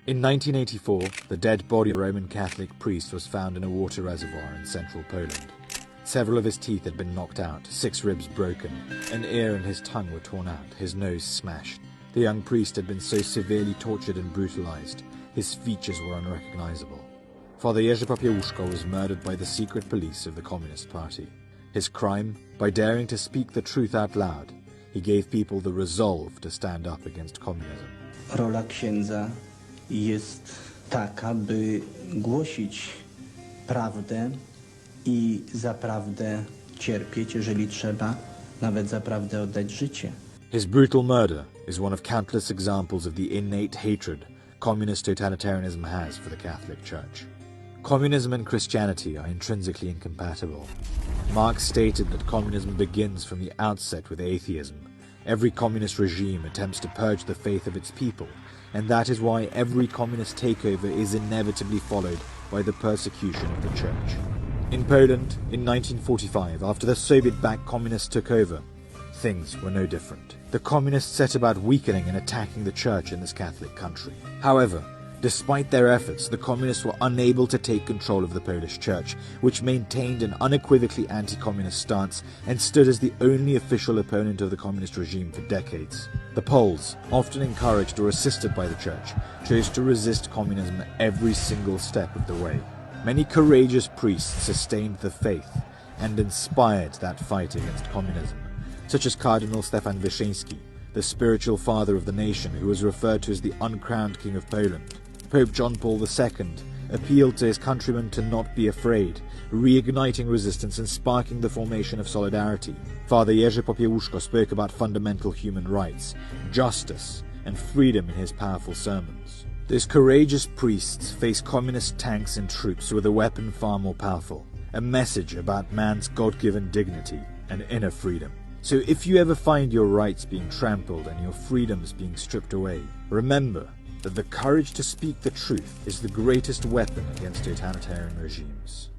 In 1984, the dead body of a Roman Catholic priest was found in a water reservoir in central Poland. Several of his teeth had been knocked out, 6 ribs broken, an ear and his tongue were torn out, his nose smashed. The young priest had been so severely tortured and brutalized, his features were unrecognizable. Father Jerzy Popieluszko was murdered by the secret police of the Communist Party. His crime? By daring to speak the truth out loud, he gave people the resolve to stand up against communism. Rola księdza jest taka, by głosić prawdę i za prawdę cierpieć, jeżeli trzeba, nawet za prawdę oddać życie. His brutal murder is one of countless examples of the innate hatred communist totalitarianism has for the Catholic Church. Communism and Christianity are intrinsically incompatible. Marx stated that communism begins from the outset with atheism. Every communist regime attempts to purge the faith of its people, and that is why every communist takeover is inevitably followed by the persecution of the Church. In Poland, in 1945, after the Soviet-backed communists took over, things were no different. The communists set about weakening and attacking the Church in this Catholic country. However, despite their efforts, the communists were unable to take control of the Polish Church, which maintained an unequivocally anti-communist stance and stood as the only official opponent of the communist regime for decades. The Poles, often encouraged or assisted by the Church, chose to resist communism every single step of the way. Many courageous priests sustained the faith and inspired that fight against communism, such as Cardinal Stefan Wyszyński, the spiritual father of the nation who was referred to as the uncrowned King of Poland. Pope John Paul II appealed to his countrymen to not be afraid, reigniting resistance and sparking the formation of solidarity. Father Jerzy Popieluszko spoke about fundamental human rights, justice, and freedom in his powerful sermons. Those courageous priests face communist tanks and troops with a weapon far more powerful, a message about man's God-given dignity and inner freedom. So if you ever find your rights being trampled and your freedoms being stripped away, remember that the courage to speak the truth is the greatest weapon against totalitarian regimes.